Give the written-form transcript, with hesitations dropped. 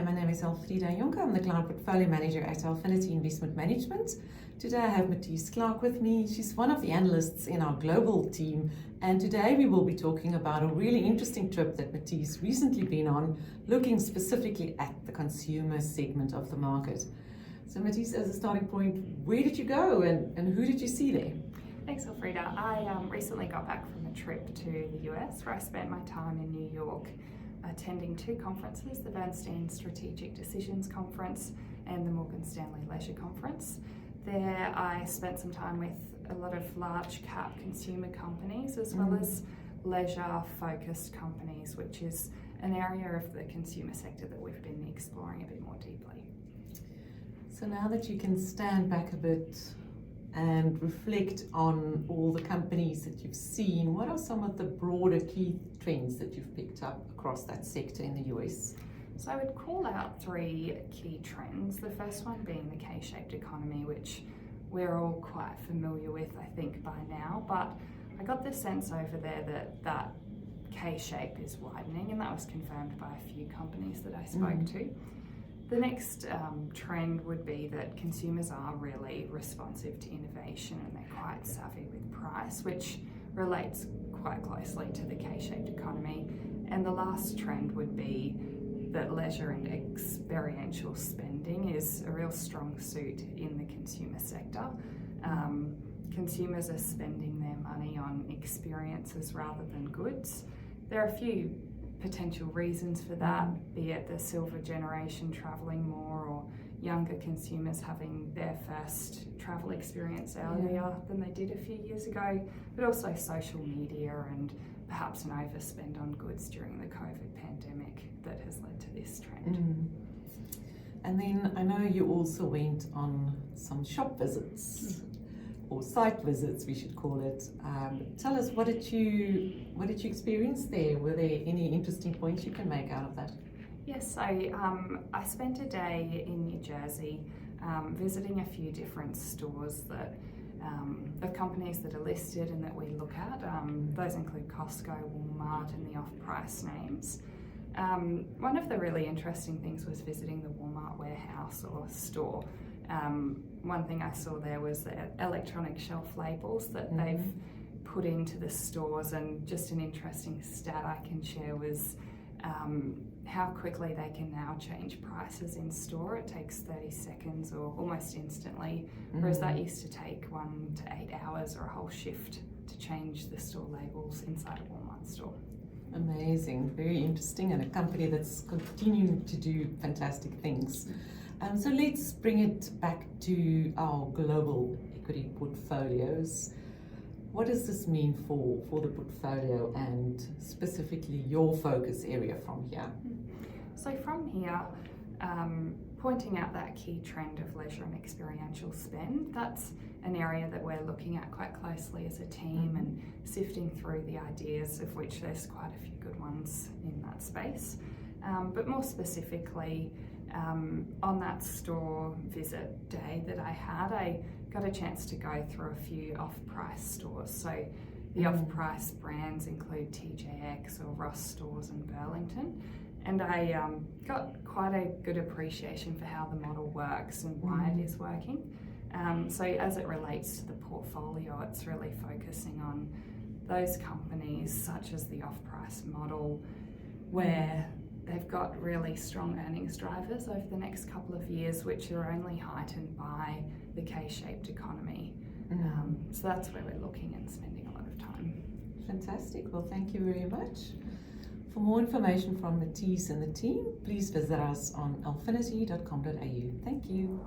My name is Alphinity. I'm the Cloud Portfolio Manager at Alphinity Investment Management. Today I have Matisse Clark with me. She's one of the analysts in our global team, and today we will be talking about a really interesting trip that Matisse recently been on, looking specifically at the consumer segment of the market. So Matisse, as a starting point, where did you go and who did you see there? Thanks, Alfreda. I recently got back from a trip to the US where I spent my time in New York attending two conferences, the Bernstein Strategic Decisions Conference and the Morgan Stanley Leisure Conference. There I spent some time with a lot of large cap consumer companies as well as leisure focused companies, which is an area of the consumer sector that we've been exploring a bit more deeply. So now that you can stand back a bit and reflect on all the companies that you've seen, what are some of the broader key trends that you've picked up across that sector in the US? So I would call out three key trends. The first one being the K-shaped economy, which we're all quite familiar with, I think, by now, but I got the sense over there that K-shape is widening, and that was confirmed by a few companies that I spoke to. The next trend would be that consumers are really responsive to innovation and they're quite savvy with price, which relates quite closely to the K-shaped economy. And the last trend would be that leisure and experiential spending is a real strong suit in the consumer sector. Consumers are spending their money on experiences rather than goods. There are a few potential reasons for that, be it the silver generation travelling more or younger consumers having their first travel experience earlier than they did a few years ago, but also social media and perhaps an overspend on goods during the COVID pandemic that has led to this trend. And then I know you also went on some shop visits. Or site visits, we should call it. Tell us, what did you experience there? Were there any interesting points you can make out of that? Yes, I spent a day in New Jersey visiting a few different stores that of companies that are listed and that we look at. Those include Costco, Walmart, and the off-price names. One of the really interesting things was visiting the Walmart warehouse or store. One thing I saw there was the electronic shelf labels that they've put into the stores, and just an interesting stat I can share was how quickly they can now change prices in store. It takes 30 seconds or almost instantly, whereas that used to take 1 to 8 hours or a whole shift to change the store labels inside a Walmart store. Amazing, very interesting, and a company that's continuing to do fantastic things. So let's bring it back to our global equity portfolios. What does this mean for the portfolio and specifically your focus area from here? So from here, pointing out that key trend of leisure and experiential spend, that's an area that we're looking at quite closely as a team and sifting through the ideas, of which there's quite a few good ones in that space. But more specifically, on that store visit day that I got a chance to go through a few off-price stores. So the off-price brands include TJX or Ross stores in Burlington. And I got quite a good appreciation for how the model works and why it is working. So as it relates to the portfolio, it's really focusing on those companies such as the off-price model, where they've got really strong earnings drivers over the next couple of years, which are only heightened by the K-shaped economy. So that's where we're looking and spending a lot of time. Fantastic. Well, thank you very much. For more information from Matisse and the team, please visit us on alphinity.com.au. Thank you.